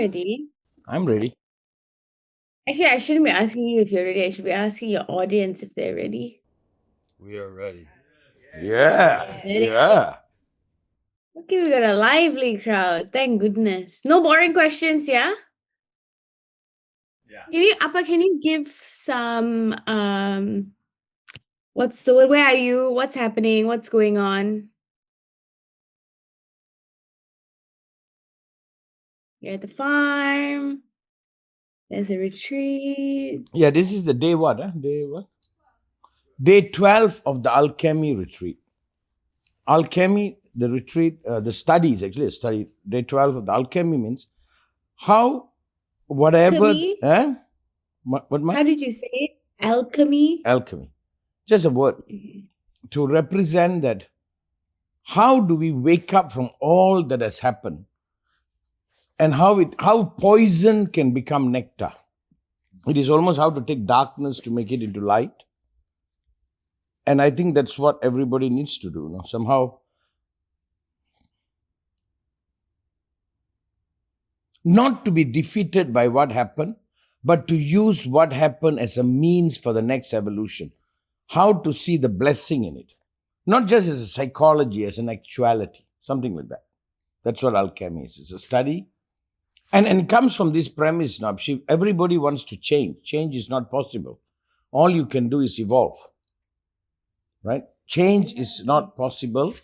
ready? I'm ready. Actually, I shouldn't be asking you if you're ready. I should be asking your audience if they're ready. We are ready. Yeah. Ready? Yeah. Okay, we got a lively crowd. Thank goodness. No boring questions, yeah? Yeah. Can you give some what's the word? Where are you? What's happening? What's going on? You're at the farm. There's a retreat. Yeah, this is the day what? Day what? Day 12 of the Alchemy Retreat. Alchemy, the retreat, the study is actually a study. Day 12 of the Alchemy means how, whatever. Alchemy? What? How did you say it? Alchemy? Alchemy. Just a word to represent that. How do we wake up from all that has happened? And how poison can become nectar. It is almost how to take darkness to make it into light. And I think that's what everybody needs to do. No? Somehow, not to be defeated by what happened, but to use what happened as a means for the next evolution. How to see the blessing in it. Not just as a psychology, as an actuality. Something like that. That's what alchemy is. It's a study. And it comes from this premise now. Everybody wants to change. Change is not possible. All you can do is evolve. Right? Change is not possible.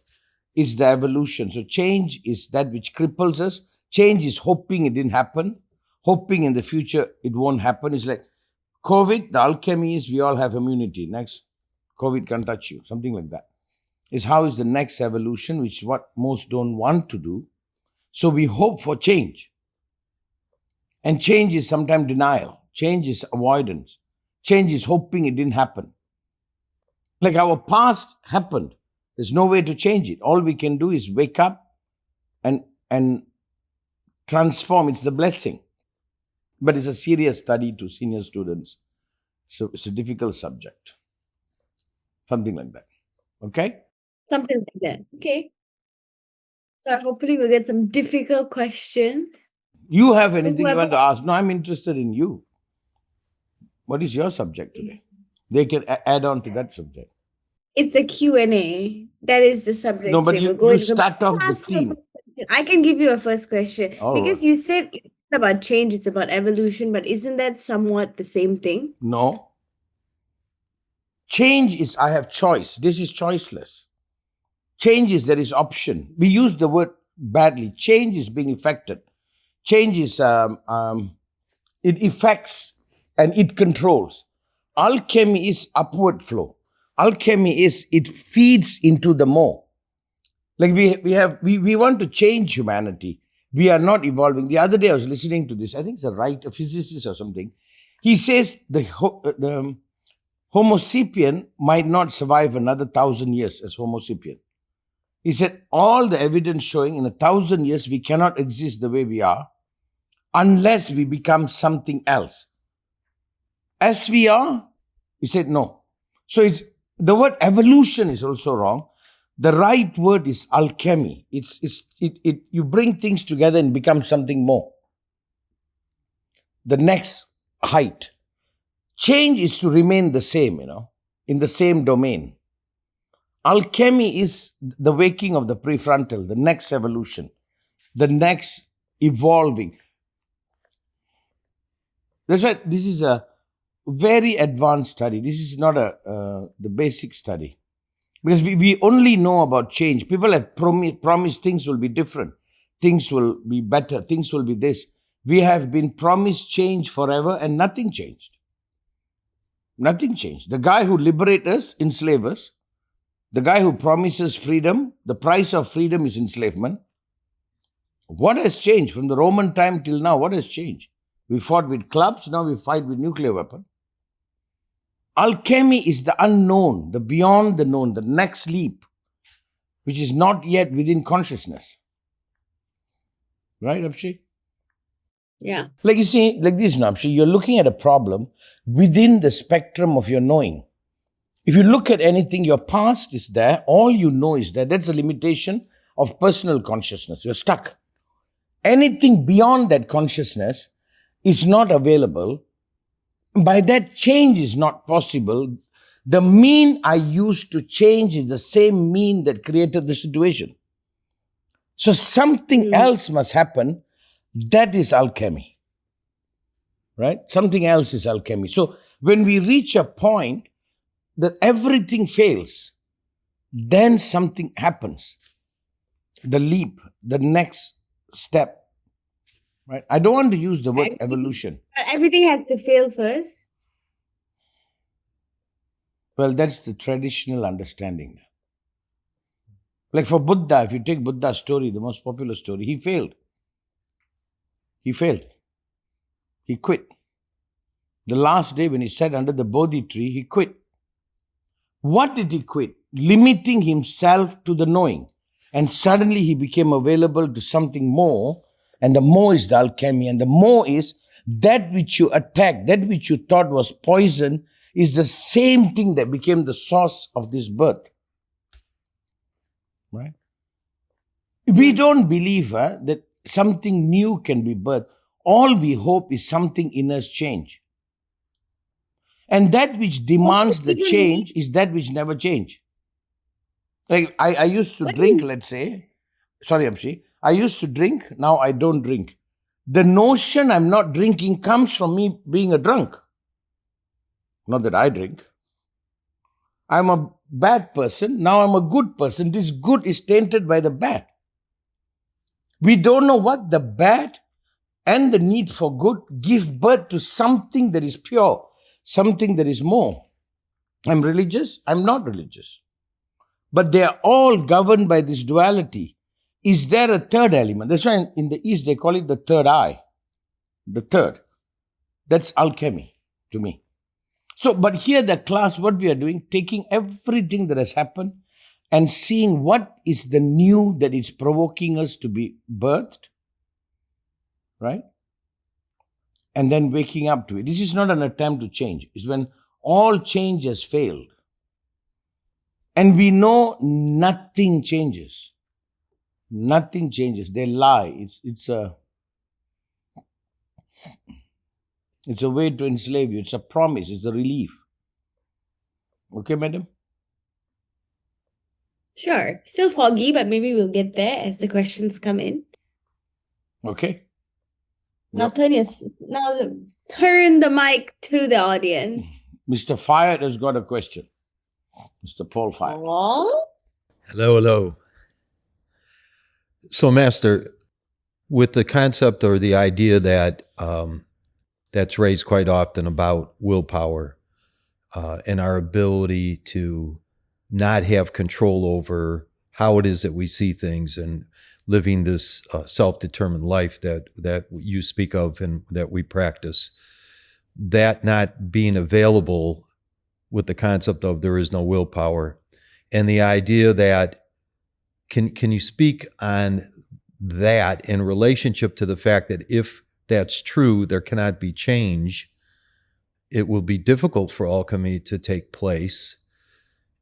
It's the evolution. So change is that which cripples us. Change is hoping it didn't happen. Hoping in the future it won't happen. It's like COVID, the alchemy is we all have immunity. Next, COVID can't touch you. Something like that. Is how is the next evolution, which is what most don't want to do. So we hope for change. And change is sometimes denial. Change is avoidance. Change is hoping it didn't happen. Like our past happened. There's no way to change it. All we can do is wake up and transform. It's the blessing. But it's a serious study to senior students. So it's a difficult subject. Something like that. Okay? Something like that. Okay. So hopefully we'll get some difficult questions. You have anything you want to ask? No, I'm interested in you. What is your subject today? They can add on to that subject. It's a Q&A. That is the subject. No, but you start off the theme. I can give you a first question. All because right. you said it's about change, it's about evolution, but isn't that somewhat the same thing? No. Change is I have choice. This is choiceless. Change is there is option. We use the word badly. Change is being effected. Change is, it affects and it controls. Alchemy is upward flow. Alchemy is, it feeds into the more. Like we want to change humanity. We are not evolving. The other day I was listening to this, I think it's a physicist or something. He says the Homo sapien might not survive another 1,000 years as Homo sapien. He said all the evidence showing in 1,000 years we cannot exist the way we are unless we become something else. As we are, he said no. So the word evolution is also wrong. The right word is alchemy. You bring things together and become something more. The next height. Change is to remain the same, in the same domain. Alchemy is the waking of the prefrontal, the next evolution, the next evolving. That's why this is a very advanced study. This is not the basic study. Because we only know about change. People have promised things will be different. Things will be better. Things will be this. We have been promised change forever and nothing changed. Nothing changed. The guy who liberates us, enslaves us. The guy who promises freedom, the price of freedom is enslavement. What has changed from the Roman time till now? What has changed? We fought with clubs, now we fight with nuclear weapon. Alchemy is the unknown, the beyond the known, the next leap, which is not yet within consciousness. Right, Apshy? Yeah. Like you see, like this, Apshy, you're looking at a problem within the spectrum of your knowing. If you look at anything, your past is there, all you know is there. That's a limitation of personal consciousness. You're stuck. anything beyond that consciousness is not available. By that, change is not possible. The mean I used to change is the same mean that created the situation. So something else must happen. That is alchemy. Right? Something else is alchemy. So when we reach a point that everything fails, then something happens. The leap, the next step. Right? I don't want to use the word evolution. Everything has to fail first. Well, that's the traditional understanding. Like for Buddha, if you take Buddha's story, the most popular story, he failed. He failed. He quit. The last day when he sat under the Bodhi tree, he quit. What did he quit? Limiting himself to the knowing. And suddenly he became available to something more. And the more is the alchemy. And the more is that which you attacked, that which you thought was poison, is the same thing that became the source of this birth. Right? We don't believe that something new can be birthed. All we hope is something in us change. And that which demands the change is that which never change. Like I used to drink, let's say. Sorry, Apshy. I used to drink, now I don't drink. The notion I'm not drinking comes from me being a drunk. Not that I drink. I'm a bad person, now I'm a good person. This good is tainted by the bad. We don't know what the bad and the need for good give birth to something that is pure, something that is more. I'm religious, I'm not religious. But they are all governed by this duality. Is there a third element? That's why in the East they call it the third eye. The third. That's alchemy to me. So, but here the class, what we are doing, taking everything that has happened and seeing what is the new that is provoking us to be birthed, right? And then waking up to it. This is not an attempt to change. It's when all change has failed. And we know nothing changes. Nothing changes. They lie. It's a way to enslave you. It's a promise. It's a relief. Okay, madam? Sure. Still foggy, but maybe we'll get there as the questions come in. Okay. Now turn the mic to the audience. Mr. Fire has got a question. Mr. Paul Fire. Oh? Hello. So, Master, with the concept or the idea that that's raised quite often about willpower and our ability to not have control over how it is that we see things and living this self-determined life that you speak of and that we practice, that not being available with the concept of there is no willpower, and the idea that can you speak on that in relationship to the fact that if that's true, there cannot be change, it will be difficult for alchemy to take place.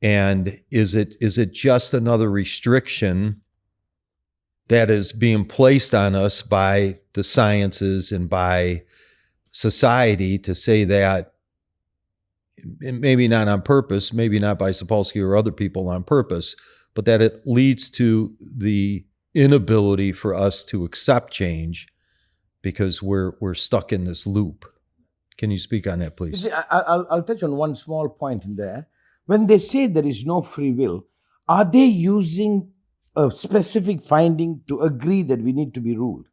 And is it just another restriction that is being placed on us by the sciences and by society to say that, maybe not on purpose, maybe not by Sapolsky or other people on purpose, but that it leads to the inability for us to accept change because we're stuck in this loop. Can you speak on that, please? You see, I'll touch on one small point in there. When they say there is no free will, are they using a specific finding to agree that we need to be ruled?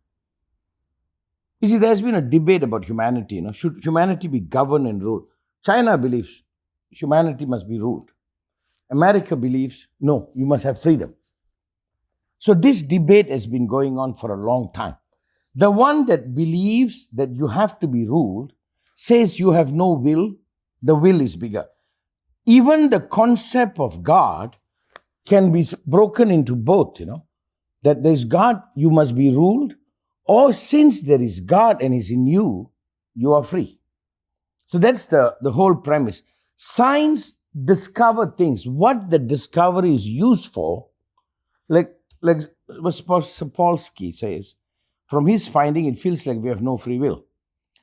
You see, there's been a debate about humanity. Should humanity be governed and ruled? China believes humanity must be ruled. America believes, no, you must have freedom. So this debate has been going on for a long time. The one that believes that you have to be ruled says you have no will, the will is bigger. Even the concept of God can be broken into both, that there's God, you must be ruled, or since there is God and is in you, you are free. So that's the whole premise. Science discover things. What the discovery is used for, like what Sapolsky says, from his finding, it feels like we have no free will.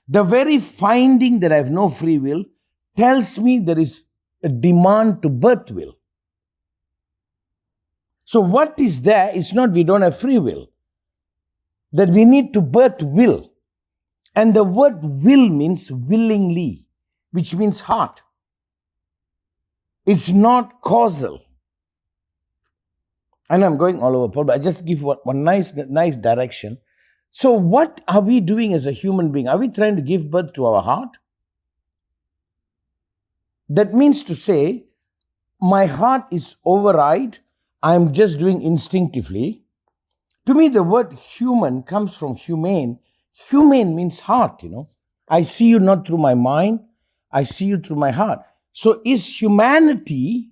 The very finding that I have no free will tells me there is a demand to birth will. So what is there is not we don't have free will, that we need to birth will. And the word will means willingly, which means heart. It's not causal. And I'm going all over, Paul, but I just give one nice direction. So what are we doing as a human being? Are we trying to give birth to our heart? That means to say, my heart is override, I'm just doing instinctively. To me, the word human comes from humane. Humane means heart, I see you not through my mind, I see you through my heart. So is humanity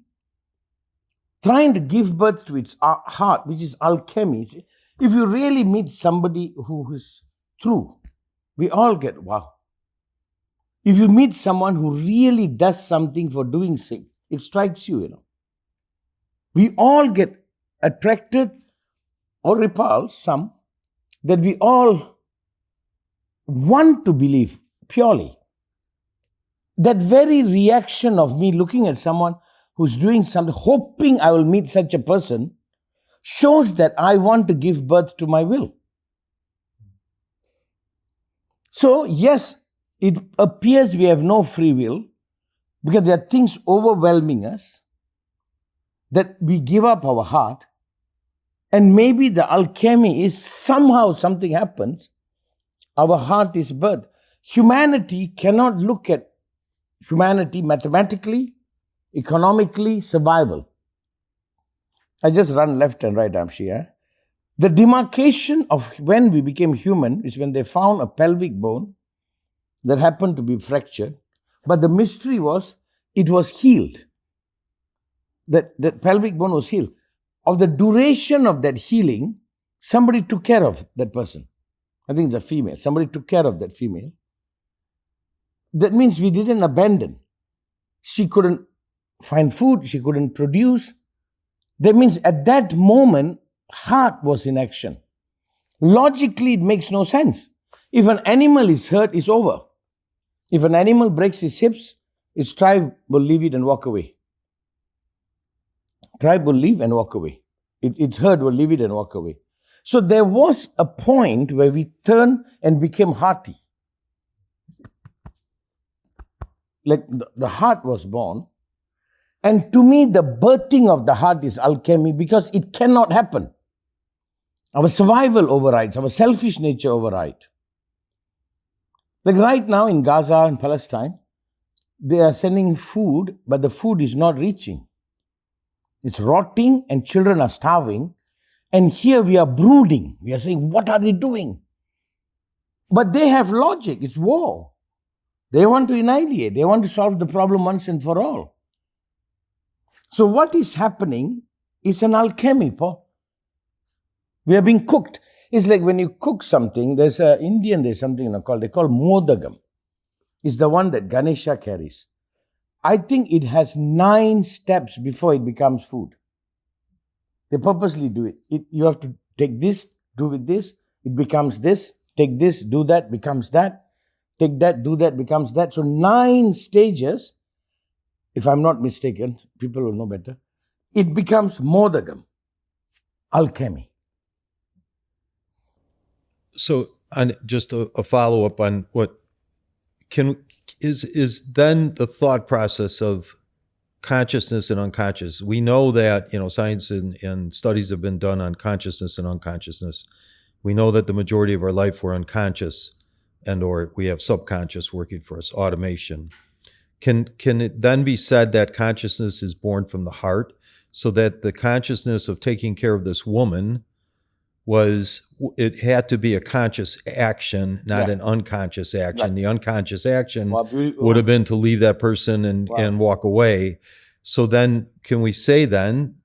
trying to give birth to its heart, which is alchemy? If you really meet somebody who is true, we all get wow. If you meet someone who really does something for doing sake, it strikes you, We all get attracted or repulsed, some, that we all want to believe purely. That very reaction of me looking at someone who's doing something, hoping I will meet such a person, shows that I want to give birth to my will. So, yes, it appears we have no free will because there are things overwhelming us that we give up our heart, and maybe the alchemy is somehow something happens, our heart is birthed. Humanity cannot look at humanity mathematically, economically, survival. I just run left and right, Apshy. The demarcation of when we became human is when they found a pelvic bone that happened to be fractured, but the mystery was it was healed. That pelvic bone was healed. Of the duration of that healing, somebody took care of that person. I think it's a female. Somebody took care of that female. That means we didn't abandon. She couldn't find food. She couldn't produce. That means at that moment, heart was in action. Logically, it makes no sense. If an animal is hurt, it's over. If an animal breaks his hips, its tribe will leave it and walk away. Tribe will leave and walk away. Its herd will leave it and walk away. So there was a point where we turned and became hearty. Like the heart was born. And to me, the birthing of the heart is alchemy because it cannot happen. Our survival overrides, our selfish nature overrides. Like right now in Gaza and Palestine, they are sending food, but the food is not reaching. It's rotting and children are starving. And here we are brooding. We are saying, what are they doing? But they have logic. It's war. They want to annihilate. They want to solve the problem once and for all. So what is happening is an alchemy, Paul. We are being cooked. It's like when you cook something, there's something they call modagam. It's the one that Ganesha carries. I think it has 9 steps before it becomes food. They purposely do it. You have to take this, do with this, it becomes this, take this, do that, becomes that, take that, do that, becomes that. So 9 stages, if I'm not mistaken, people will know better, it becomes modagam, alchemy. So, on just a follow-up on what is then the thought process of consciousness and unconscious. We know that, science and studies have been done on consciousness and unconsciousness. We know that the majority of our life we're unconscious or we have subconscious working for us, automation. Can it then be said that consciousness is born from the heart, so that the consciousness of taking care of this woman it had to be a conscious action, not an unconscious action. Right. The unconscious action would have been to leave that person and walk away. So then, can we say then,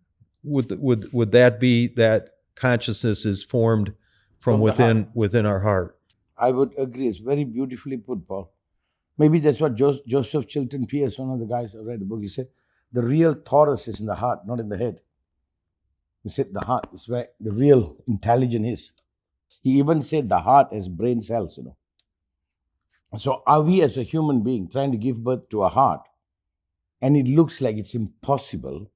would that be that consciousness is formed from within our heart? I would agree. It's very beautifully put, Paul. Maybe that's what Joseph Chilton Pierce, one of the guys who read the book, he said, the real Taurus is in the heart, not in the head. He said the heart is where the real intelligence is. He even said the heart has brain cells, So are we as a human being trying to give birth to a heart, and it looks like it's impossible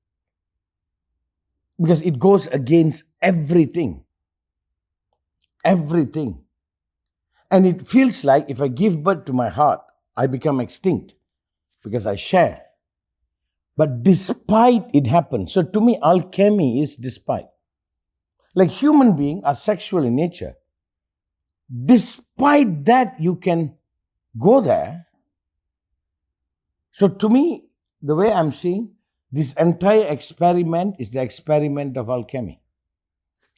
because it goes against everything. Everything. And it feels like if I give birth to my heart, I become extinct because I share. But despite it happens. So to me, alchemy is despite. Like human beings are sexual in nature. Despite that, you can go there. So to me, the way I'm seeing, this entire experiment is the experiment of alchemy.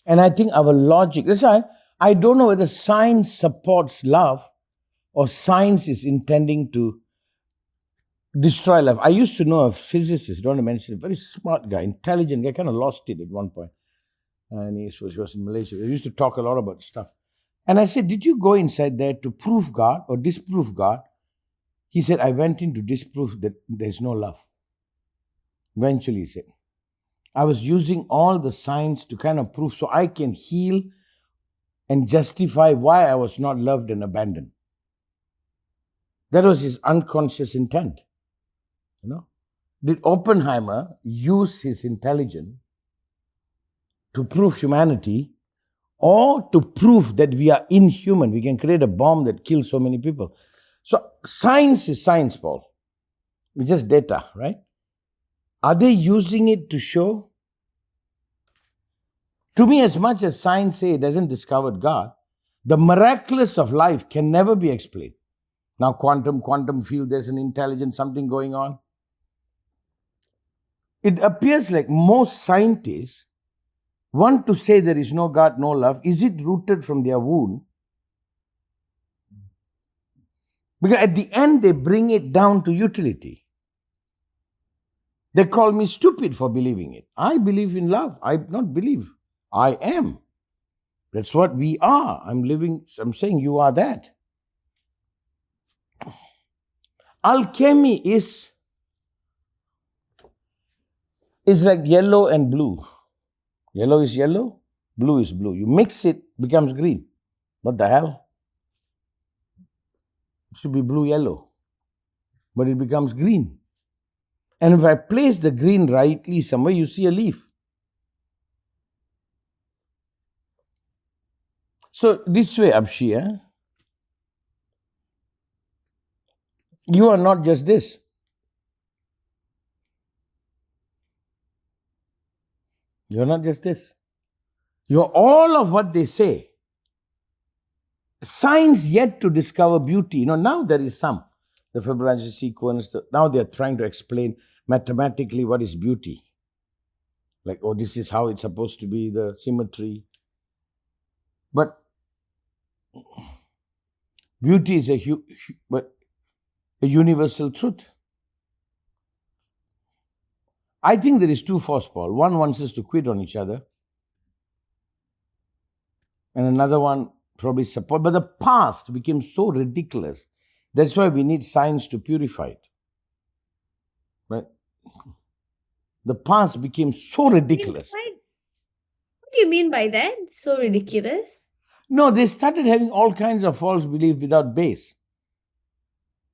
And I think our logic, that's why I don't know whether science supports love or science is intending to destroy love. I used to know a physicist, don't want to mention it, very smart guy, intelligent guy, kind of lost it at one point. And he was in Malaysia. He used to talk a lot about stuff. And I said, did you go inside there to prove God or disprove God? He said, I went in to disprove that there's no love. Eventually, he said, I was using all the science to kind of prove so I can heal and justify why I was not loved and abandoned. That was his unconscious intent. Did Oppenheimer use his intelligence to prove humanity or to prove that we are inhuman? We can create a bomb that kills so many people. So science is science, Paul. It's just data, right? Are they using it to show? To me, as much as science says it hasn't discovered God, the miraculous of life can never be explained. Now quantum field, there's an intelligence, something going on. It appears like most scientists want to say there is no God, no love. Is it rooted from their wound? Because at the end, they bring it down to utility. They call me stupid for believing it. I believe in love. I not believe. I am. That's what we are. I'm saying you are that. Alchemy is like yellow and blue. Yellow is yellow, blue is blue. You mix it, becomes green. What the hell? It should be blue-yellow. But it becomes green. And if I place the green rightly somewhere, you see a leaf. So this way, Apshy, you are not just this. You're not just this. You're all of what they say. Science yet to discover beauty. Now there is some. The Fibonacci sequence, now they're trying to explain mathematically what is beauty. Like, this is how it's supposed to be, the symmetry. But beauty is a universal truth. I think there is two forces, Paul. One wants us to quit on each other. And another one probably support. But the past became so ridiculous. That's why we need science to purify it. Right? The past became so ridiculous. What do you mean by that? So ridiculous? No, they started having all kinds of false belief without base.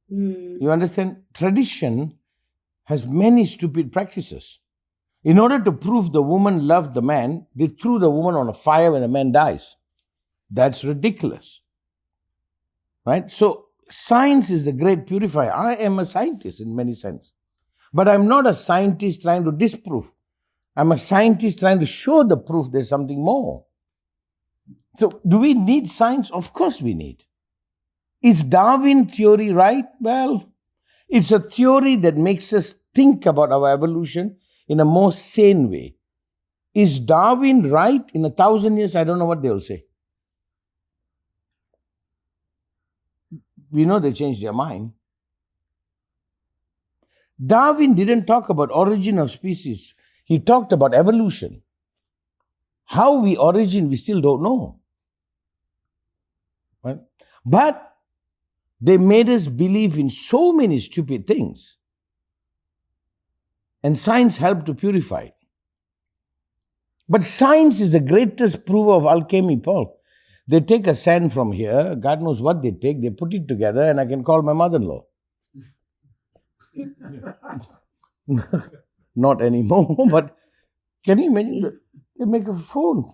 You understand? Tradition has many stupid practices. In order to prove the woman loved the man, they threw the woman on a fire when the man dies. That's ridiculous. Right? So science is the great purifier. I am a scientist in many sense. But I'm not a scientist trying to disprove. I'm a scientist trying to show the proof there's something more. So do we need science? Of course we need. Is Darwin theory right? Well, it's a theory that makes us think about our evolution in a more sane way. Is Darwin right? In 1,000 years, I don't know what they'll say. We know they changed their mind. Darwin didn't talk about origin of species. He talked about evolution. How we origin, we still don't know. Right? But they made us believe in so many stupid things. And science helped to purify it. But science is the greatest proof of alchemy, Paul. They take a sand from here, God knows what they take, they put it together, and I can call my mother-in-law. Not anymore, but can you imagine that they make a phone?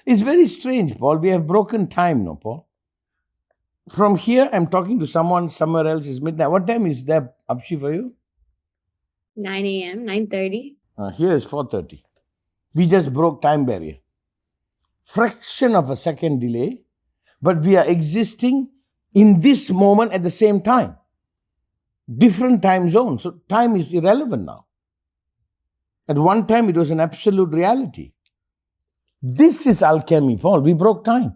It's very strange, Paul. We have broken time, no, Paul? From here, I'm talking to someone somewhere else. It's midnight. What time is there, Apshy, for you? 9 a.m., 9:30. Here is 4:30. We just broke time barrier. Fraction of a second delay, but we are existing in this moment at the same time. Different time zones. So time is irrelevant now. At one time, it was an absolute reality. This is alchemy, Paul. We broke time.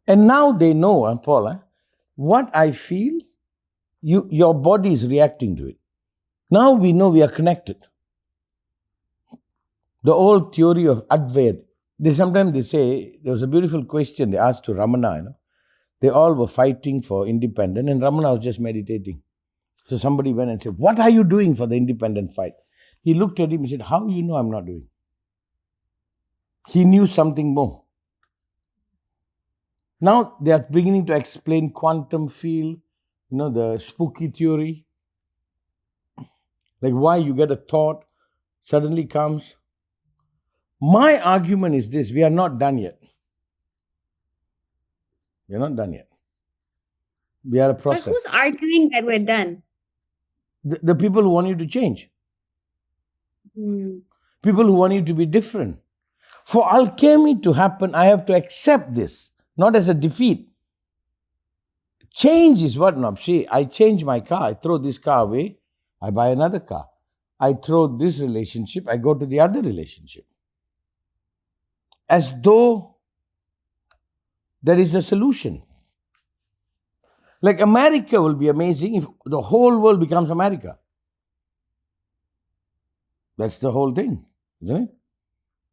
And now they know, Paul, what I feel, your body is reacting to it. Now we know we are connected. The old theory of Advaita, sometimes they say, there was a beautiful question they asked to Ramana, They all were fighting for independence, and Ramana was just meditating. So somebody went and said, what are you doing for the independent fight? He looked at him and said, how do you know I'm not doing? He knew something more. Now they are beginning to explain quantum field, the spooky theory. Like why you get a thought, suddenly comes. My argument is this, we are not done yet. We are not done yet. We are a process. But who's arguing that we're done? The people who want you to change. People who want you to be different. For alchemy to happen, I have to accept this, not as a defeat. Change is what, Napshi? I change my car, I throw this car away, I buy another car. I throw this relationship, I go to the other relationship. As though there is a solution. Like America will be amazing if the whole world becomes America. That's the whole thing, isn't it?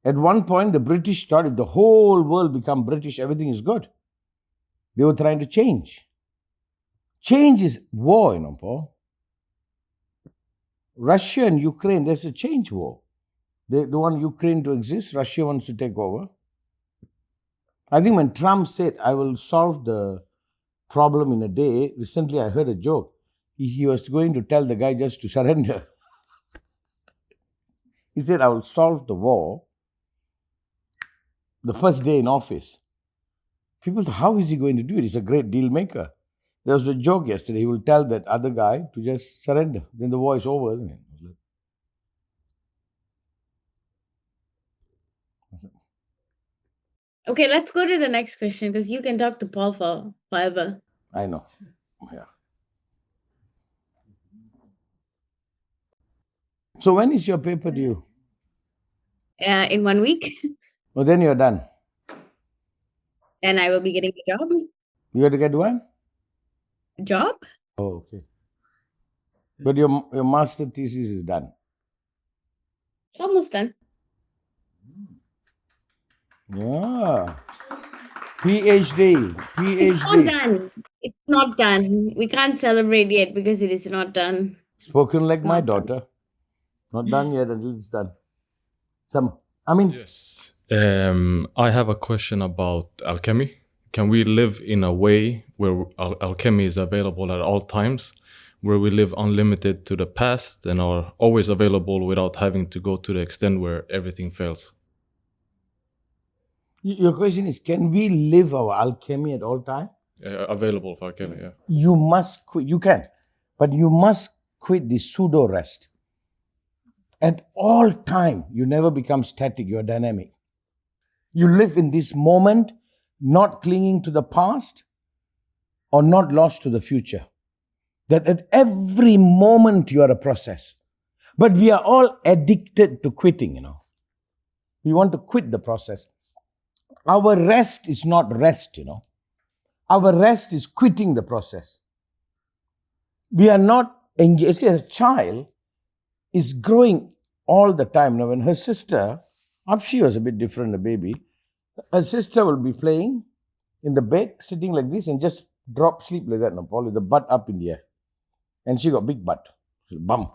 At one point, the British thought if the whole world become British, everything is good. They were trying to change. Change is war, Paul. Russia and Ukraine, there's a change war. They want Ukraine to exist, Russia wants to take over. I think when Trump said, I will solve the problem in a day, recently I heard a joke. He was going to tell the guy just to surrender. He said, I will solve the war the first day in office. People thought, how is he going to do it? He's a great deal maker. There was a joke yesterday. He will tell that other guy to just surrender. Then the war is over, isn't it? Okay, let's go to the next question because you can talk to Paul for forever. I know. Yeah. So when is your paper due? In 1 week. Well, then you're done. And I will be getting a job. You got to get one? Job? Oh, okay. But your master thesis is done. Almost done. Yeah. PhD. It's not done. It's not done. We can't celebrate yet because it is not done. Spoken like It's my not done. daughter. Not done yet until it's done. Yes. I have a question about alchemy. Can we live in a way where alchemy is available at all times, where we live unlimited to the past and are always available without having to go to the extent where everything fails? Your question is, can we live our alchemy at all time? Available for alchemy, yeah. You must quit. You can. But you must quit the pseudo-rest. At all time, you never become static. You're dynamic. You live in this moment, not clinging to the past or not lost to the future. That at every moment you are a process. But we are all addicted to quitting, We want to quit the process. Our rest is not rest, Our rest is quitting the process. We are not engaged. See, a child is growing all the time. Now, when her sister, Apshy was a bit different, a baby, her sister will be playing in the bed, sitting like this, and just drop sleep like that, Paul, with the butt up in the air. And she got big butt. Bum.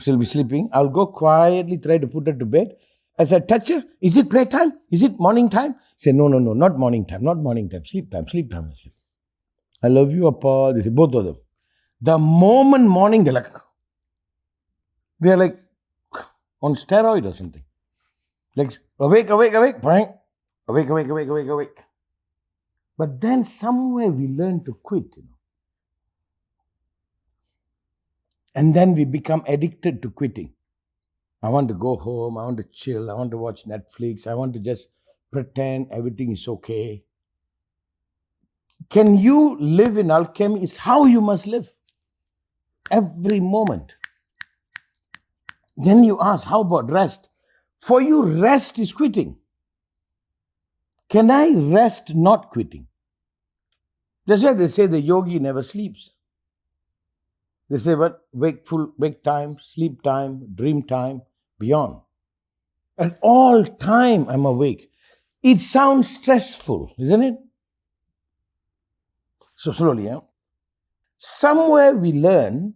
She'll be sleeping. I'll go quietly try to put her to bed. As I touch her, is it playtime? Is it morning time? Say, no, not morning time, not morning time, sleep time. I love you, Appa. They say, both of them. The moment morning, they're like on steroid or something. Like, awake, bang. Awake. But then somewhere we learn to quit, And then we become addicted to quitting. I want to go home, I want to chill, I want to watch Netflix, I want to just pretend everything is okay. Can you live in alchemy? It's how you must live. Every moment. Then you ask, how about rest? For you, rest is quitting. Can I rest not quitting? That's why they say the yogi never sleeps. They say, what? Wake time, sleep time, dream time, beyond. At all time, I'm awake. It sounds stressful, isn't it? So slowly, somewhere we learn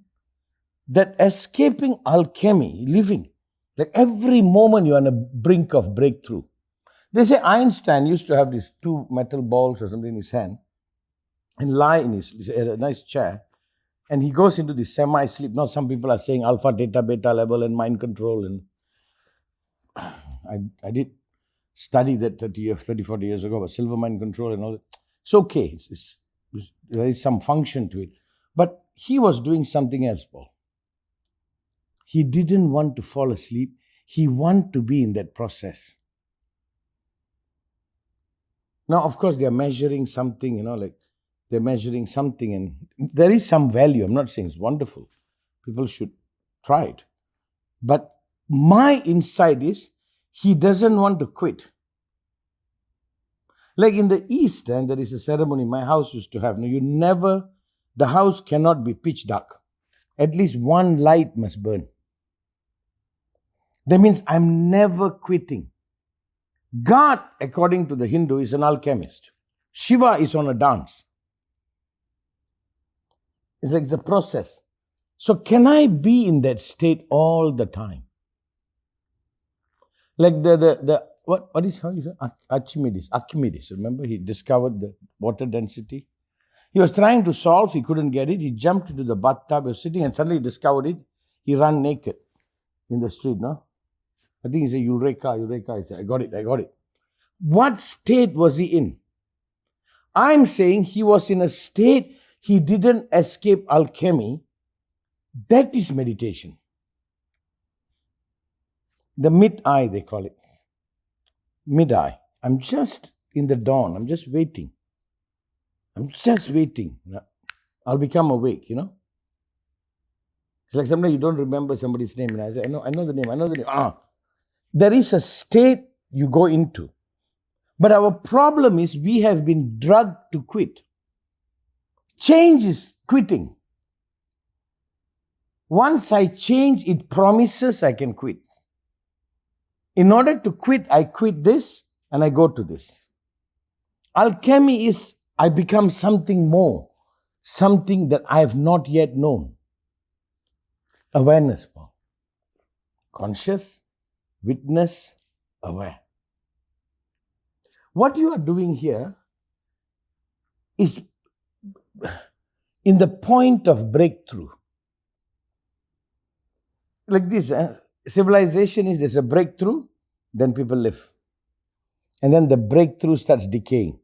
that escaping alchemy, living, like every moment you're on a brink of breakthrough. They say Einstein used to have these 2 metal balls or something in his hand and lie in a nice chair, and he goes into the semi-sleep. Now some people are saying alpha, theta, beta level and mind control. And I did study that 30, 40 years ago, but silver mind control and all that. It's okay. There is some function to it. But he was doing something else, Paul. He didn't want to fall asleep. He wanted to be in that process. Now, of course, they are measuring something, like they're measuring something, and there is some value. I'm not saying it's wonderful. People should try it. But my insight is he doesn't want to quit. Like in the East, and there is a ceremony my house used to have. No, the house cannot be pitch dark. At least one light must burn. That means I'm never quitting. God, according to the Hindu, is an alchemist. Shiva is on a dance. It's like the process. So can I be in that state all the time? Like what is, how you say? Archimedes. Remember, he discovered the water density. He was trying to solve, he couldn't get it. He jumped into the bathtub, he was sitting and suddenly discovered it. He ran naked in the street, no? I think he said, Eureka. He said, I got it. What state was he in? I'm saying he was in a state, he didn't escape alchemy. That is meditation. The mid-eye, they call it. Mid-eye. I'm just in the dawn. I'm just waiting. I'll become awake, It's like sometimes you don't remember somebody's name. I say, I know the name. There is a state you go into. But our problem is we have been drugged to quit. Change is quitting. Once I change, it promises I can quit. In order to quit, I quit this and I go to this. Alchemy is I become something more, something that I have not yet known. Awareness, Paul. Conscious, witness, aware. What you are doing here is in the point of breakthrough. Like this, civilization is there's a breakthrough, then people live. And then the breakthrough starts decaying.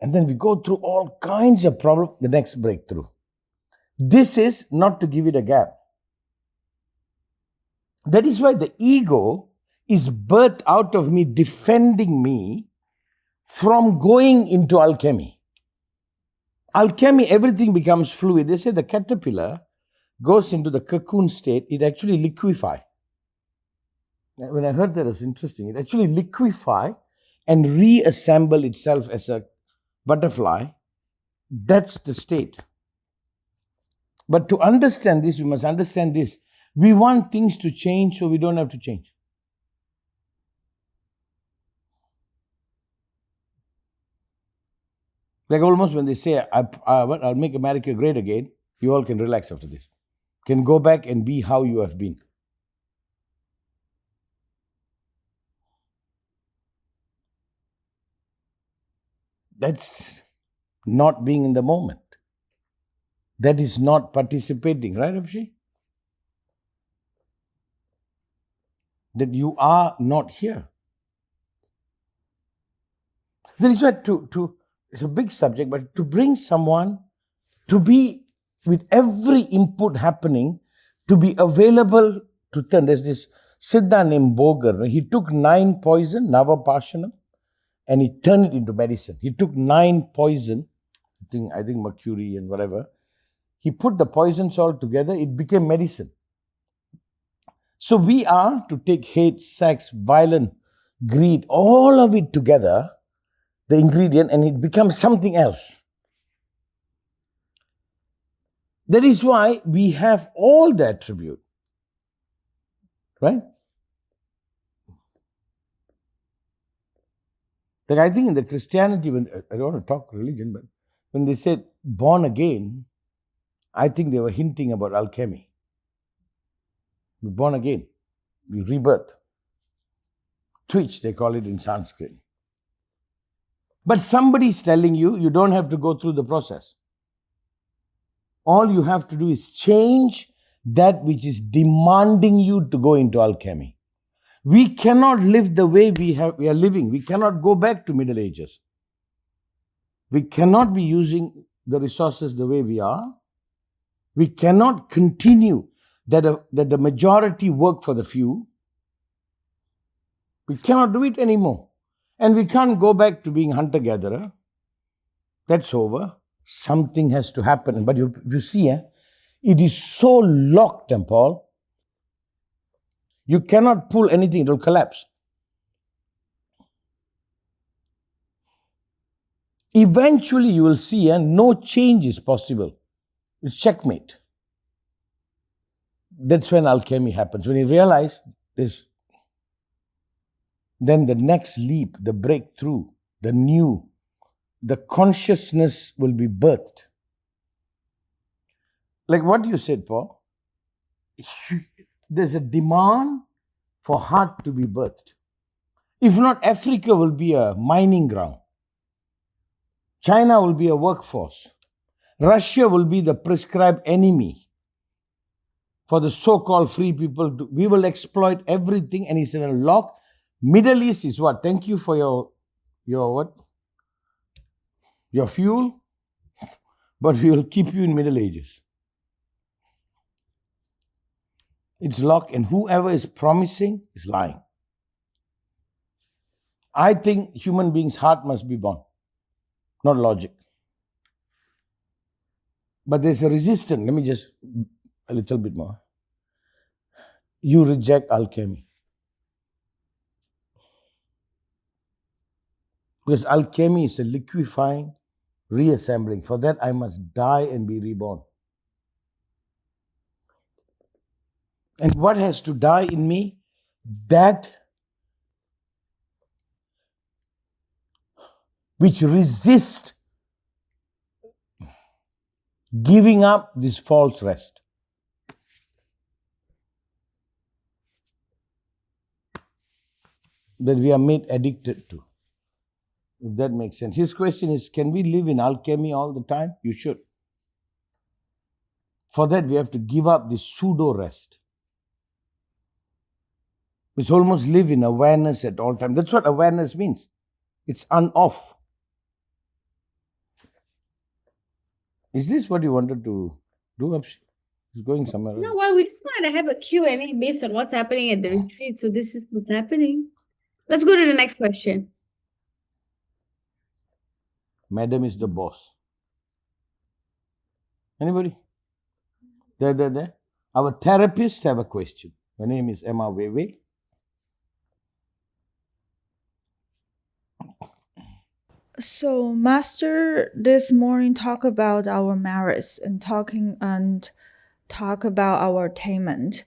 And then we go through all kinds of problems, the next breakthrough. This is not to give it a gap. That is why the ego is birthed out of me, defending me from going into alchemy. Alchemy, everything becomes fluid. They say the caterpillar goes into the cocoon state, it actually liquefy. When I heard that, it was interesting. It actually liquefy and reassemble itself as a butterfly. That's the state. But to understand this, we must understand this. We want things to change so we don't have to change. Like almost when they say, I'll make America great again, you all can relax after this. Can go back and be how you have been. That's not being in the moment. That is not participating, right, Apshy? That you are not here. That is why it's a big subject, but to bring someone to be with every input happening, to be available to turn. There's this Siddha named Bogar. He took 9 poison, Navapashanam, and he turned it into medicine. He took 9 poison, I think mercury and whatever. He put the poisons all together, it became medicine. So we are to take hate, sex, violence, greed, all of it together, the ingredient, and it becomes something else. That is why we have all the attribute. Right? Like I think in the Christianity, when I don't want to talk religion, but when they said born again, I think they were hinting about alchemy. You're born again, you rebirth. Twitch, they call it in Sanskrit. But somebody's telling you, you don't have to go through the process. All you have to do is change that which is demanding you to go into alchemy. We cannot live the way we are living. We cannot go back to Middle Ages. We cannot be using the resources the way we are. We cannot continue that the majority work for the few. We cannot do it anymore. And we can't go back to being hunter-gatherer. That's over. Something has to happen. But if you see, it is so locked, Paul. You cannot pull anything, it will collapse. Eventually, you will see no change is possible. It's checkmate. That's when alchemy happens. When you realize this, then the next leap, the breakthrough, the new, the consciousness will be birthed. Like what you said, Paul, there's a demand for heart to be birthed. If not, Africa will be a mining ground. China will be a workforce. Russia will be the prescribed enemy for the so-called free people. We will exploit everything, and it's in a lock. Middle East is what? Thank you for your what? Your fuel, but we will keep you in Middle Ages. It's locked, and whoever is promising is lying. I think human beings' heart must be born, not logic. But there's a resistance. Let me just a little bit more. You reject alchemy. Because alchemy is a liquefying, reassembling. For that, I must die and be reborn. And what has to die in me? That which resists giving up this false rest. That we are made addicted to. If that makes sense. His question is, can we live in alchemy all the time? You should. For that, we have to give up this pseudo rest. We almost live in awareness at all times. That's what awareness means. It's on-off. Is this what you wanted to do, Apshy? It's going somewhere else. No, well, we just wanted to have a Q&A based on what's happening at the retreat. So this is what's happening. Let's go to the next question. Madam is the boss. Anybody? There. Our therapists have a question. Her name is Emma Wewe. So, Master this morning talk about our merits and talk about our attainment.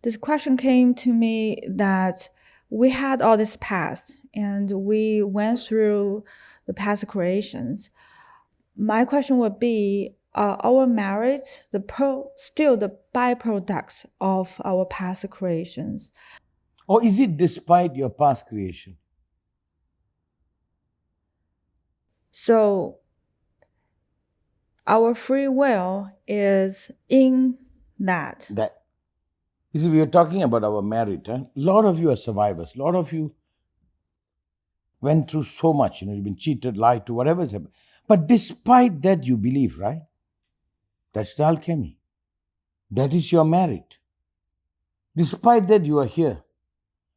This question came to me that we had all this past and we went through the past creations. My question would be, are our merits still the byproducts of our past creations? Or is it despite your past creation? So our free will is in that. That. You see, we are talking about our merit. A lot of you are survivors. A lot of you went through so much. You've been cheated, lied to, whatever's happened. But despite that, you believe, right? That's the alchemy. That is your merit. Despite that, you are here.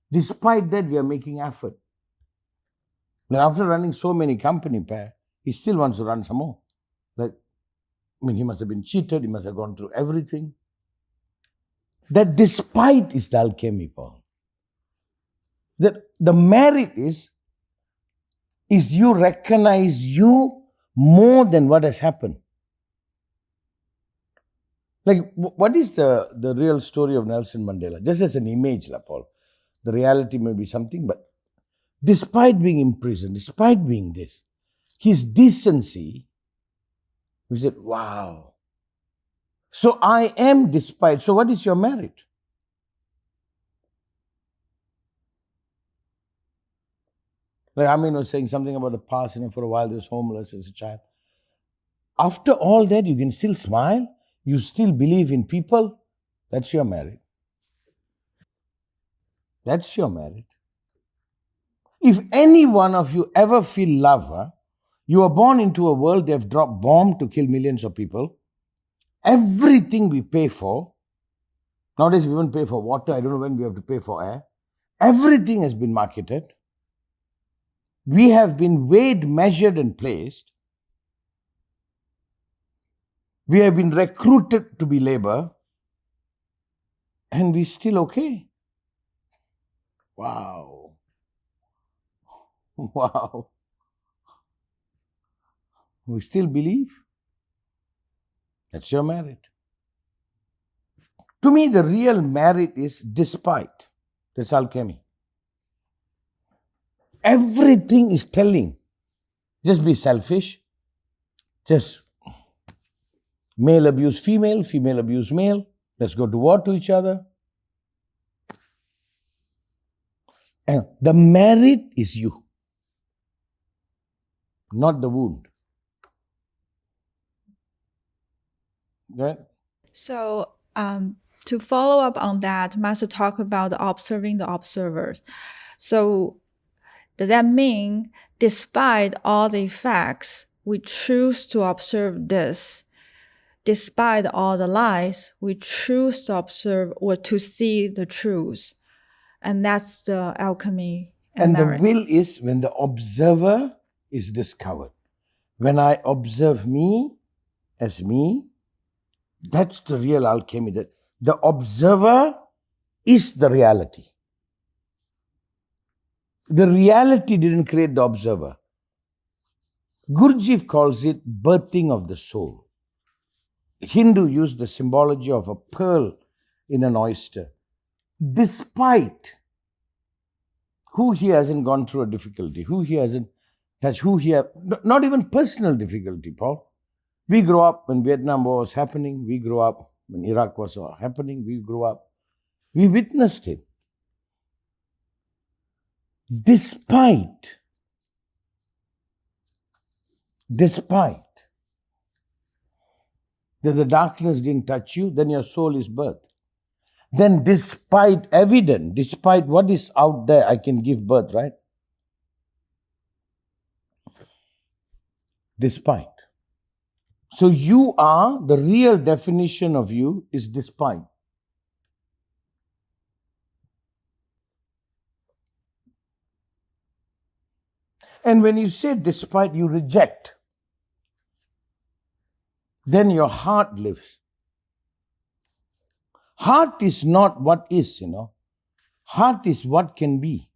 Despite that, we are making effort. Now, after running so many company pair, he still wants to run some more. He must have been cheated. He must have gone through everything. That despite is the alchemy, Paul. That the merit is you recognize you more than what has happened. What is the real story of Nelson Mandela? Just as an image, Paul. The reality may be something, but despite being imprisoned, despite being this, his decency, we said, wow. So I am despite. So what is your merit? Amin was saying something about the past, for a while he was homeless as a child. After all that, you can still smile. You still believe in people. That's your merit. That's your merit. If any one of you ever feel love, you are born into a world they've dropped bomb to kill millions of people. Everything we pay for, nowadays we won't pay for water, I don't know when we have to pay for air. Everything has been marketed. We have been weighed, measured and placed. We have been recruited to be labor. And we're still okay. Wow. Wow. We still believe. That's your merit. To me, the real merit is despite. That's alchemy. Everything is telling. Just be selfish. Just male abuse female, female abuse male. Let's go to war to each other. And the merit is you, not the wound. Right? So to follow up on that, Master talked about observing the observers. So does that mean despite all the facts, we choose to observe this? Despite all the lies, we choose to observe or to see the truth. And that's the alchemy. And the merit. will is when the observer is discovered. When I observe me as me, that's the real alchemy. That the observer is the reality. The reality didn't create the observer. Gurdjieff calls it birthing of the soul. Hindu used the symbology of a pearl in an oyster. Despite who here hasn't gone through a difficulty, who here hasn't touched, not even personal difficulty, Paul. We grew up when Vietnam War was happening. We grew up when Iraq was happening. We grew up. We witnessed it. Despite that the darkness didn't touch you, then your soul is birthed. Then despite what is out there, I can give birth, right? Despite. So you are, the real definition of you is despite. And when you say despite, you reject. Then your heart lives. Heart is not what is, Heart is what can be.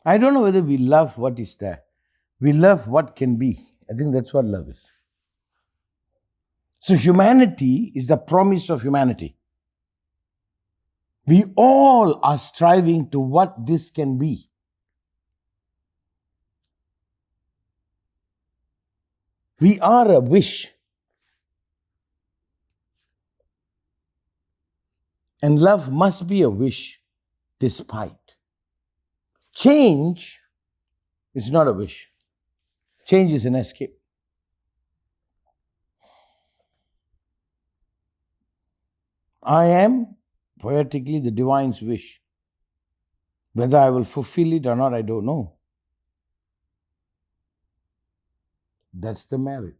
I don't know whether we love what is there. We love what can be. I think that's what love is. So humanity is the promise of humanity. We all are striving to what this can be. We are a wish. And love must be a wish despite. Change is not a wish. Change is an escape. I am poetically the divine's wish. Whether I will fulfill it or not, I don't know. That's the merit.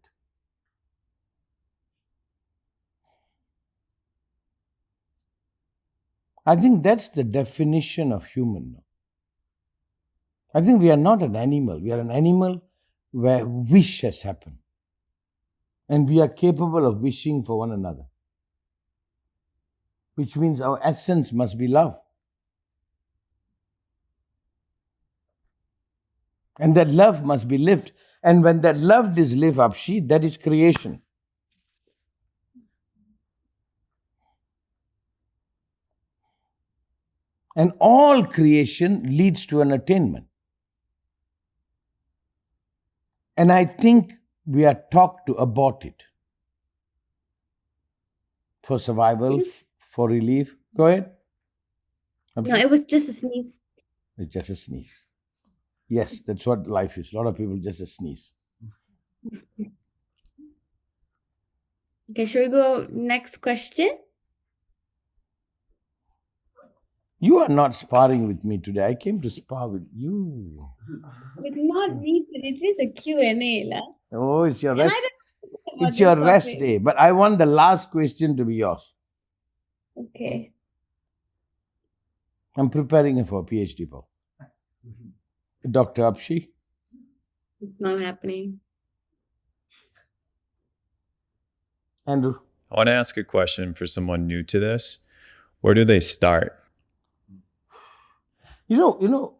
I think that's the definition of human. I think we are not an animal. We are an animal where wish has happened. And we are capable of wishing for one another. Which means our essence must be love. And that love must be lived. And when that love is lived, Apshy, that is creation. And all creation leads to an attainment. And I think we are taught to abort it. For survival, for relief. Go ahead. No, it was just a sneeze. It's just a sneeze. Yes, that's what life is. A lot of people just a sneeze. Okay, should we go next question? You are not sparring with me today. I came to spar with you. It's not me, but it is a Q&A. La. Oh, it's your And I rest. don't know about It's your this rest topic. day. But I want the last question to be yours. Okay. I'm preparing for a PhD, Paul. Dr. Apshy. It's not happening. Andrew. I want to ask a question for someone new to this. Where do they start? You know,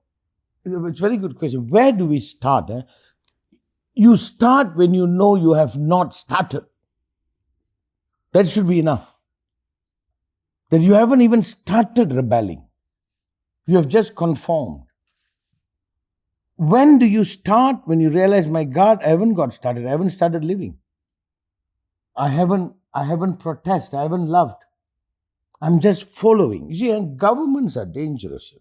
it's a very good question. Where do we start? You start when you know you have not started. That should be enough. That you haven't even started rebelling. You have just conformed. When do you start? When you realize, my God, I haven't got started. I haven't started living. I haven't protested. I haven't loved. I'm just following. You see, and governments are dangerous,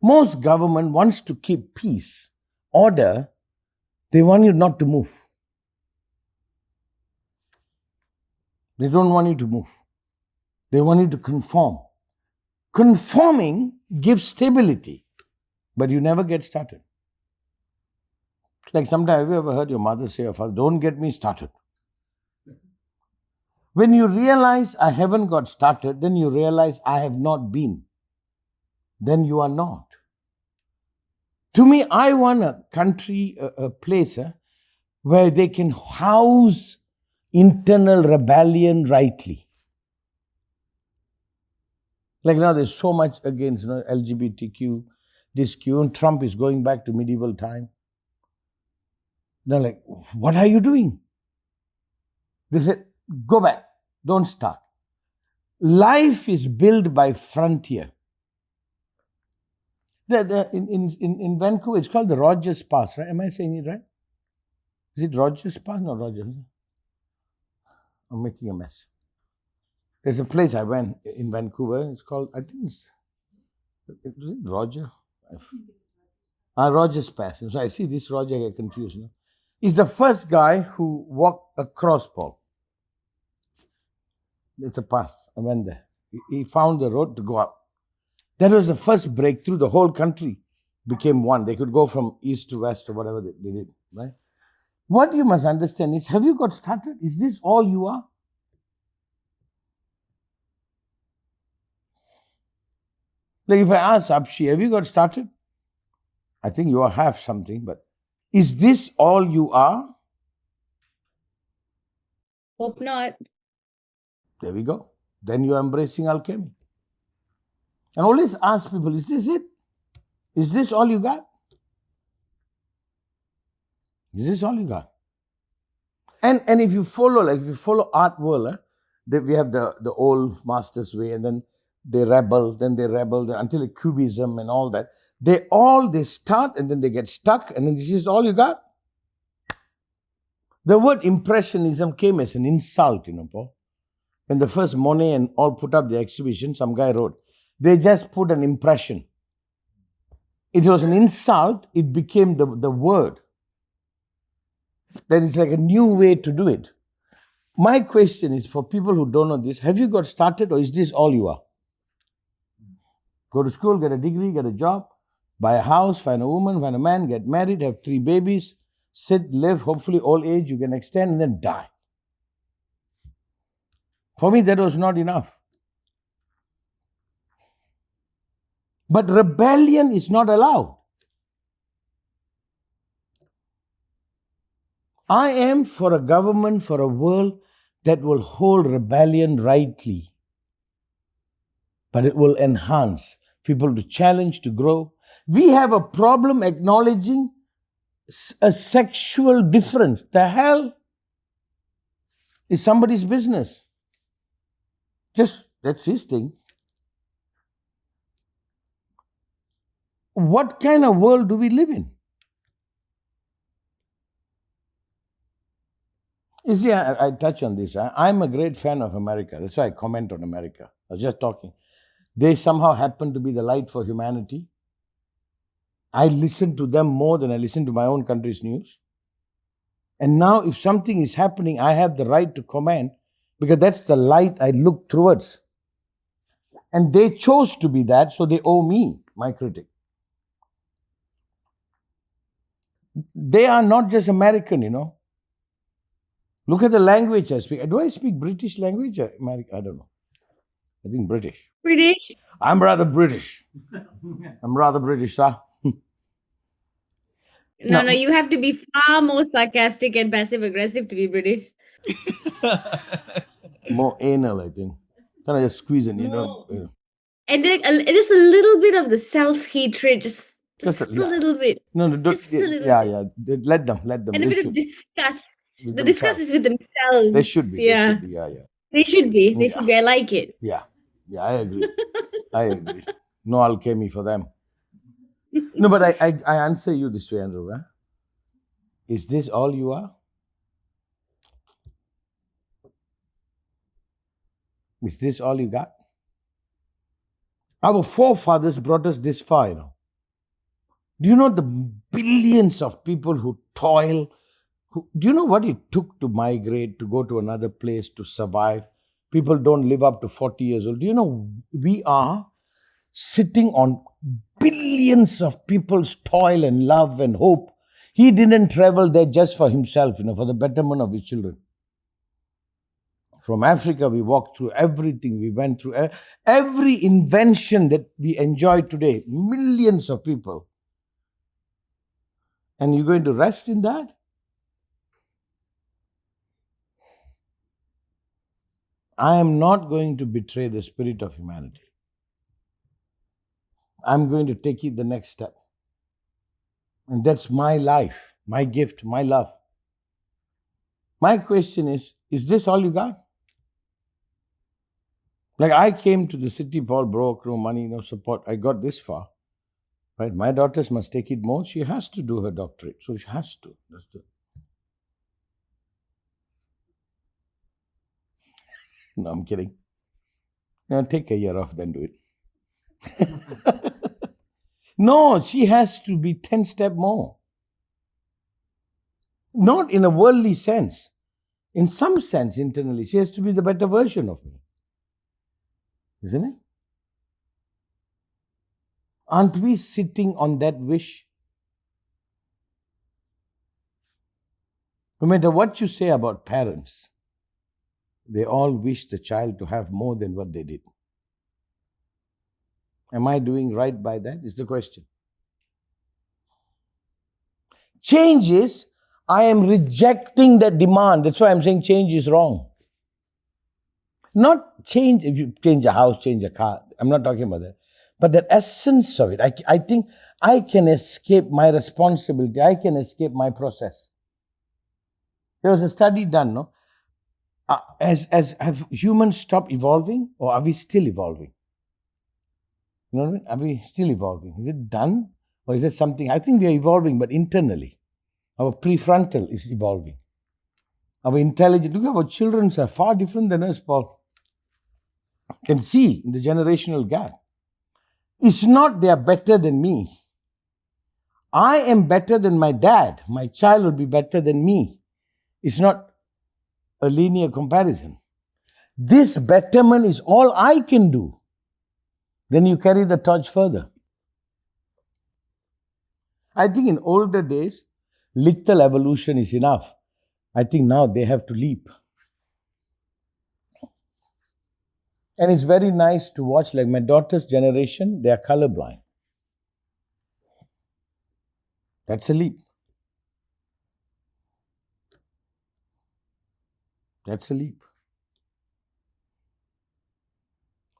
Most government wants to keep peace, order. They want you not to move. They don't want you to move. They want you to conform. Conforming gives stability, but you never get started. Like sometimes, have you ever heard your mother say or father, don't get me started? When you realize I haven't got started, then you realize I have not been. Then you are not. To me, I want a country, a place where they can house internal rebellion rightly. Like now there's so much against LGBTQ, this Q, and Trump is going back to medieval time. They're like, what are you doing? They said, go back, don't start. Life is built by frontier. In Vancouver, it's called the Rogers Pass, right? Am I saying it right? Is it Rogers Pass? No, Rogers. I'm making a mess. There's a place I went in Vancouver. It's called, I think is it Roger? Rogers Pass. So I see this Roger, I get confused. He's the first guy who walked across Paul. It's a pass. I went there. He found the road to go up. That was the first breakthrough. The whole country became one. They could go from east to west or whatever they did, right? What you must understand is, have you got started? Is this all you are? Like if I ask Apshy, have you got started? I think you have something, but is this all you are? Hope not. There we go. Then you are embracing alchemy. And always ask people, is this it? Is this all you got? Is this all you got? And if you follow, like if you follow art world, we have the old masters way, and then they rebel until the cubism and all that. They start and then they get stuck, and then this is all you got. The word impressionism came as an insult, Paul. When the first Monet and all put up the exhibition, some guy wrote, they just put an impression. it was an insult, it became the word. Then it's like a new way to do it. My question is for people who don't know this, have you got started or is this all you are? Go to school, get a degree, get a job, buy a house, find a woman, find a man, get married, have 3 babies, sit, live, hopefully old age you can extend and then die. For me, that was not enough. But rebellion is not allowed. I am for a government, for a world that will hold rebellion rightly. But it will enhance people to challenge, to grow. We have a problem acknowledging a sexual difference. The hell is somebody's business? Just, that's his thing. What kind of world do we live in? You see, I touch on this. I'm a great fan of America. That's why I comment on America. I was just talking. They somehow happen to be the light for humanity. I listen to them more than I listen to my own country's news. And now if something is happening, I have the right to comment because that's the light I look towards. And they chose to be that, so they owe me, my critic. They are not just American, you know. Look at the language I speak. Do I speak British language or American? I don't know. I think British. British. I'm rather British. Sir. No, you have to be far more sarcastic and passive aggressive to be British. More anal, I think. Can I just squeeze in, you know? And then just a little bit of the self-hatred, just a yeah. little bit. No, don't. Just a little Yeah. Let them. And a They bit should. of disgust. With The disgust is with themselves. They should be. Yeah. They should be. They should be. I like it. Yeah, I agree. No alchemy for them. No, but I answer you this way, Andrew. Huh? Is this all you are? Is this all you got? Our forefathers brought us this far, you know. Do you know the billions of people who toil? Do you know what it took to migrate, to go to another place, to survive? People don't live up to 40 years old. Do you know we are sitting on billions of people's toil and love and hope? He didn't travel there just for himself, you know, for the betterment of his children. From Africa, we walked through everything. We went through every invention that we enjoy today. Millions of people. And you're going to rest in that? I am not going to betray the spirit of humanity. I'm going to take it the next step. And that's my life, my gift, my love. My question is this all you got? Like I came to the city, Paul broke, no money, no support. I got this far. Right? My daughters must take it more. She has to do her doctorate. So she has to. No, I'm kidding. Now take a year off, then do it. No, she has to be 10 steps more. Not in a worldly sense. In some sense, internally, she has to be the better version of me. Isn't it? Aren't we sitting on that wish? No matter what you say about parents, they all wish the child to have more than what they did. Am I doing right by that? Is the question. Change is, I am rejecting that demand. That's why I'm saying change is wrong. Not change, if you change a house, change a car. I'm not talking about that. But the essence of it, I think I can escape my responsibility. I can escape my process. There was a study done, no? Have humans stopped evolving or are we still evolving? You know what I mean? Are we still evolving? Is it done or is it something? I think we are evolving, but internally. Our prefrontal is evolving. Our intelligence, look at our children are far different than us, Paul. You can see in the generational gap. It's not they are better than me. I am better than my dad. My child will be better than me. It's not a linear comparison. This betterment is all I can do. Then you carry the torch further. I think in older days, little evolution is enough. I think now they have to leap. And it's very nice to watch, like my daughter's generation, they are colorblind. That's a leap. That's a leap.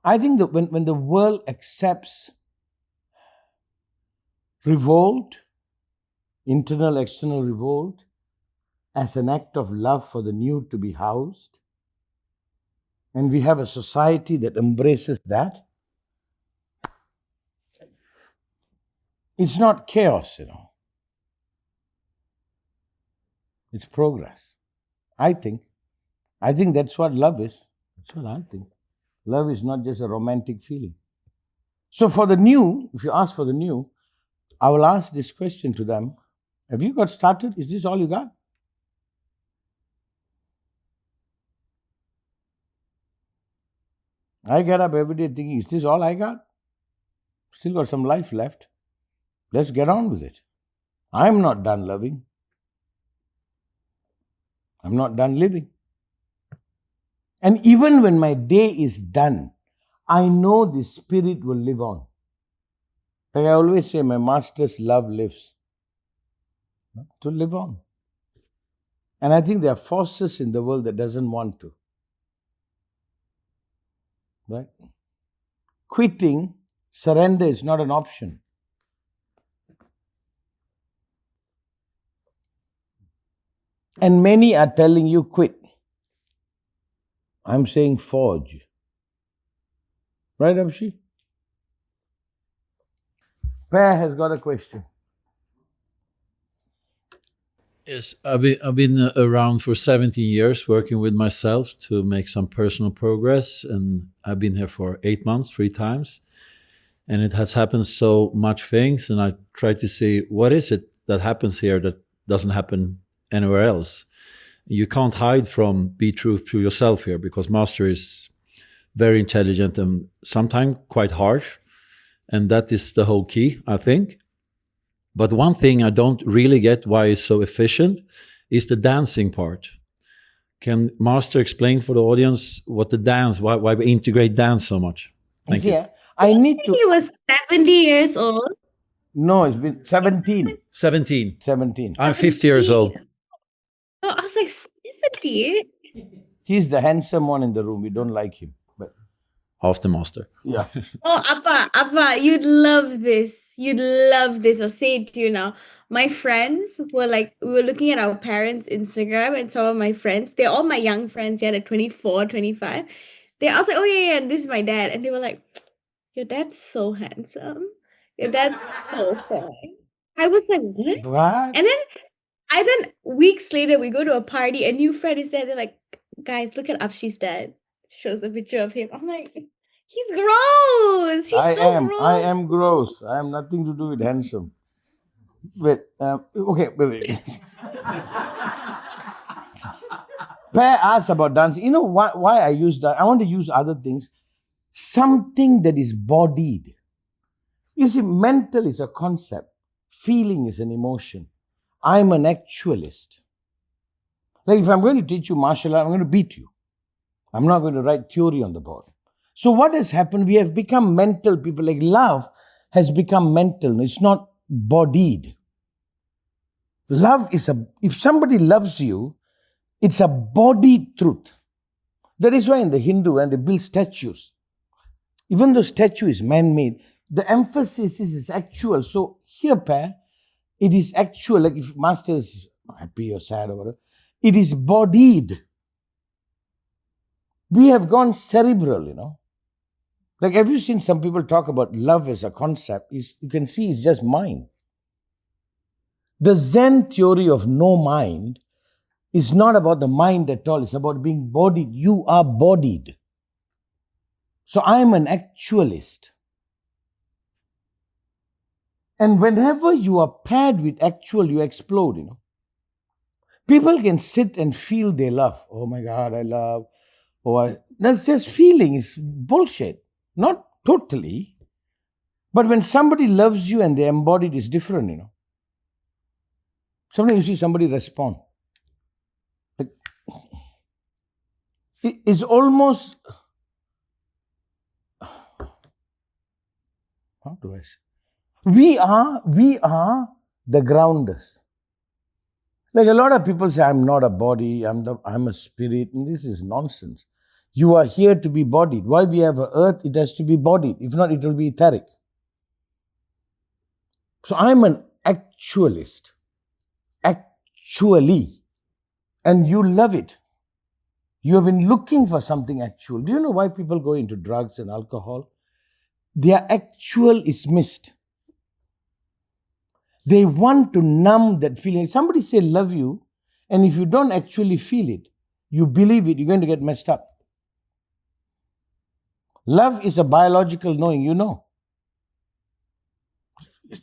I think that when the world accepts revolt, internal, external revolt, as an act of love for the new to be housed, and we have a society that embraces that, it's not chaos, It's progress. I think that's what love is. That's what I think. Love is not just a romantic feeling. So for the new, if you ask for the new, I will ask this question to them. Have you got started? Is this all you got? I get up every day thinking, is this all I got? Still got some life left. Let's get on with it. I'm not done loving. I'm not done living. And even when my day is done, I know the spirit will live on. Like I always say, my master's love lives. To live on. And I think there are forces in the world that doesn't want to. Right? Quitting, surrender is not an option. And many are telling you quit. I'm saying forge. Right, Apshy? Per has got a question. Yes, I've been around for 17 years working with myself to make some personal progress, and I've been here for 8 months, 3 times, and it has happened so much things, and I try to see what is it that happens here that doesn't happen anywhere else. You can't hide from be true to yourself here, because Master is very intelligent and sometimes quite harsh, and that is the whole key, I think. But one thing I don't really get why it's so efficient is the dancing part. Can Master explain for the audience what the dance, why we integrate dance so much? Thank you. I need to. He was 70 years old. No, it's been 17. 17. 17. I'm 50 years old. Oh, I was like 70. He's the handsome one in the room. We don't like him. But After Master. yeah. Oh, Appa, you'd love this. You'd love this. I'll say it to you now. My friends were like, we were looking at our parents' Instagram, and some of my friends, they're all my young friends, yeah, they're 24, 25. I was like, oh yeah, this is my dad. And they were like, your dad's so handsome. Your dad's so fine. I was like, what? What? And then weeks later, we go to a party, a new friend is there. They're like, guys, look at Apshy's dad. Shows a picture of him. I'm like, he's gross. He's so gross. I am gross. I have nothing to do with handsome. Wait, wait. Per asked about dancing. You know why I use that? I want to use other things. Something that is bodied. You see, mental is a concept. Feeling is an emotion. I'm an actualist. Like if I'm going to teach you martial art, I'm going to beat you. I'm not going to write theory on the board. So what has happened? We have become mental people. Like love has become mental. It's not bodied. Love is if somebody loves you, it's a bodied truth. That is why in the Hindu, when they build statues, even though statue is man-made, the emphasis is actual. So here, Per, it is actual. Like if Master is happy or sad or whatever, it is bodied. We have gone cerebral, Like, have you seen some people talk about love as a concept? You can see it's just mind. The Zen theory of no mind is not about the mind at all. It's about being bodied. You are bodied. So I am an actualist. And whenever you are paired with actual, you explode, People can sit and feel they love. Oh my God, I love. That's just feeling. It's bullshit. Not totally. But when somebody loves you and they embody it, it's different, Sometimes you see somebody respond. Like, it's almost, how do I say? We are the grounders. Like a lot of people say, I'm not a body, I'm a spirit, and this is nonsense. You are here to be bodied. Why we have an earth? It has to be bodied. If not, it will be etheric. So I'm an actualist. Actually. And you love it. You have been looking for something actual. Do you know why people go into drugs and alcohol? Their actual is missed. They want to numb that feeling. Somebody say love you, and if you don't actually feel it, you believe it, you're going to get messed up. Love is a biological knowing,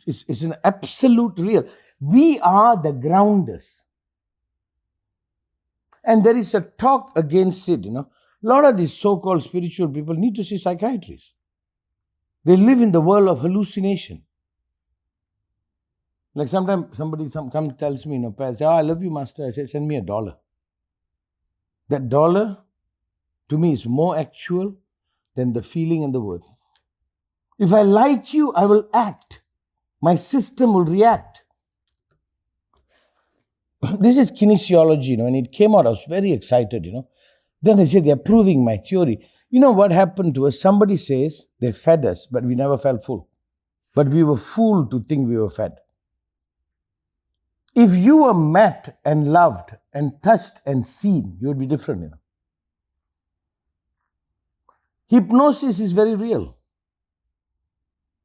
It's an absolute real. We are the grounders. And there is a talk against it, A lot of these so-called spiritual people need to see psychiatrists. They live in the world of hallucination. Like sometimes somebody tells me, say, I love you, master. I say, send me $1. That dollar, to me, is more actual than the feeling and the word. If I like you, I will act. My system will react. This is kinesiology, and it came out, I was very excited, Then I said, they're proving my theory. You know what happened to us? Somebody says they fed us, but we never felt full. But we were fooled to think we were fed. If you were met and loved and touched and seen, you would be different, Hypnosis is very real.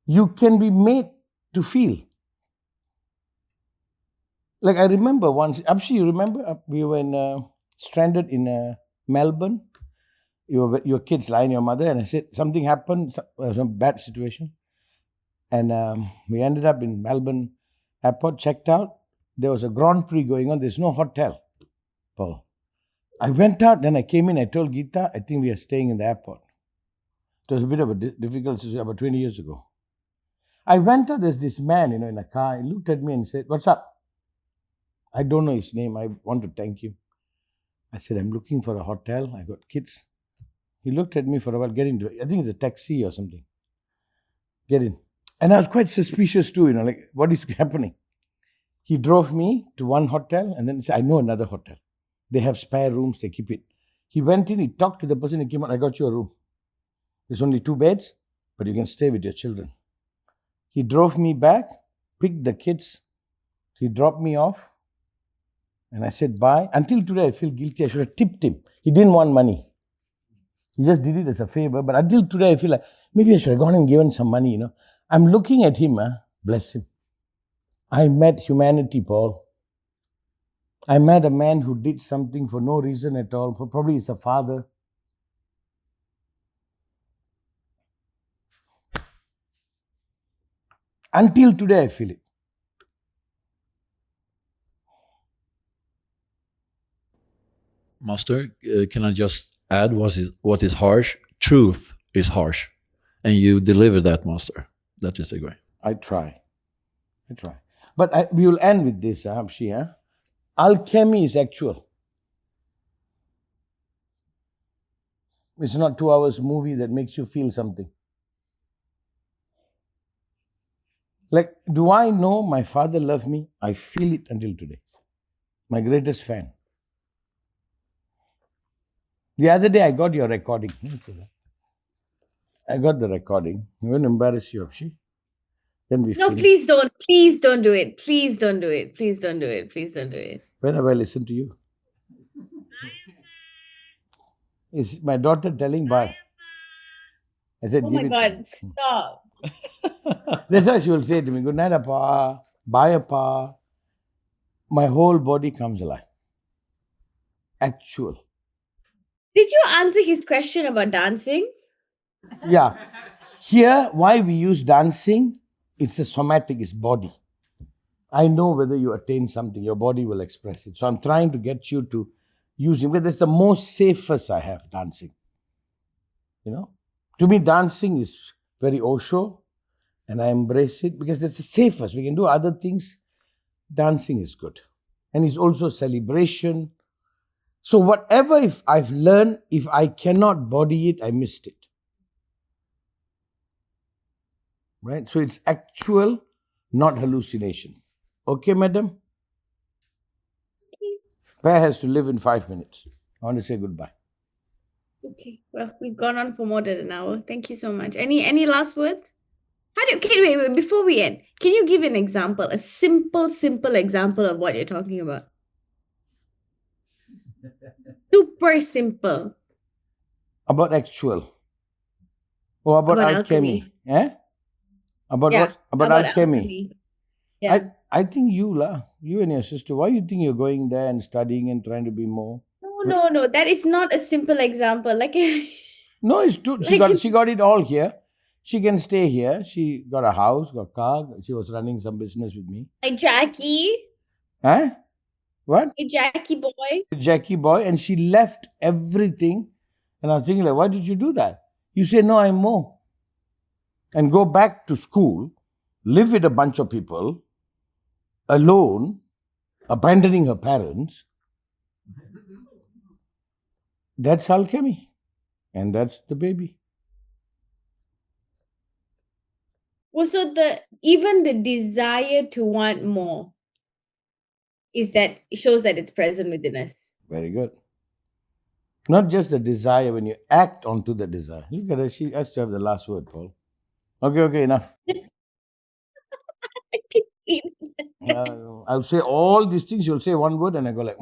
You can be made to feel. Like I remember once, Apshy, you remember? We were stranded in Melbourne. Your kids lying your mother, and I said something happened, some bad situation. And we ended up in Melbourne airport, checked out. There was a Grand Prix going on. There's no hotel, Paul. I went out, then I came in, I told Geeta, I think we are staying in the airport. It was a bit of a difficult situation about 20 years ago. I went out, there's this man, in a car. He looked at me and said, what's up? I don't know his name. I want to thank you. I said, I'm looking for a hotel. I got kids. He looked at me for a while, get into it. I think it's a taxi or something. Get in. And I was quite suspicious too, like, what is happening? He drove me to one hotel and then he said, I know another hotel. They have spare rooms, they keep it. He went in, he talked to the person, he came out, I got you a room. There's only 2 beds, but you can stay with your children. He drove me back, picked the kids, he dropped me off, and I said bye. Until today, I feel guilty. I should have tipped him. He didn't want money. He just did it as a favor. But until today, I feel like maybe I should have gone and given some money, I'm looking at him, bless him. I met humanity, Paul. I met a man who did something for no reason at all. Probably he's a father. Until today, I feel it. Master, can I just add what is harsh? Truth is harsh. And you deliver that, Master. That is the great. I try. But we will end with this, Apshy. Alchemy is actual. It's not 2 hours movie that makes you feel something. Like, do I know my father loved me? I feel it until today. My greatest fan. The other day I got your recording. I got the recording. I'm going to embarrass you, Apshy. Then we No, please don't. Please don't do it. Please don't do it. Please don't do it. Please don't do it. When have I listened to you? Is my daughter telling bye? I said, Oh give my it. God, stop. That's why she will say to me, good night, Appa. Bye, Appa. My whole body comes alive. Actual. Did you answer his question about dancing? Yeah. Here, why we use dancing It's a somatic, it's body. I know whether you attain something, your body will express it. So I'm trying to get you to use it, because it's the most safest I have, dancing. You know, to me, dancing is very Osho, and I embrace it because it's the safest. We can do other things. Dancing is good. And it's also celebration. So whatever if I've learned, if I cannot body it, I missed it. Right? So it's actual, not hallucination. Okay, madam? Pear has to live in 5 minutes. I want to say goodbye. Okay. Well, we've gone on for more than an hour. Thank you so much. Any last words? Wait, before we end, can you give an example, a simple example of what you're talking about? Super simple. About actual. Or about alchemy. Eh? About Yeah, what? About alchemy. Yeah. I think you and your sister, why you think you're going there and studying and trying to be more? No. That is not a simple example. Like No, it's true. She got it all here. She can stay here. She got a house, got a car. She was running some business with me. like Jackie. Huh? What? A Jackie boy. Jackie boy. And she left everything. And I was thinking, like, why did you do that? You say, no, I'm more. And go back to school, live with a bunch of people, alone, abandoning her parents. That's alchemy. And that's the baby. Well, so even the desire to want more shows that it's present within us. Very good. Not just the desire, when you act onto the desire. Look at her, she has to have the last word, Paul. Okay, enough. I'll say all these things, you'll say one word and I go like,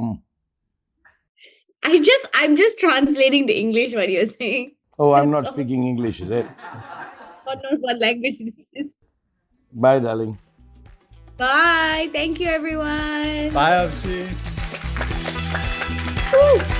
I'm just translating the English what you're saying. Oh, I'm not speaking English, is it? God knows what language this is. Bye, darling. Bye. Thank you, everyone. Bye, Apshy. Woo.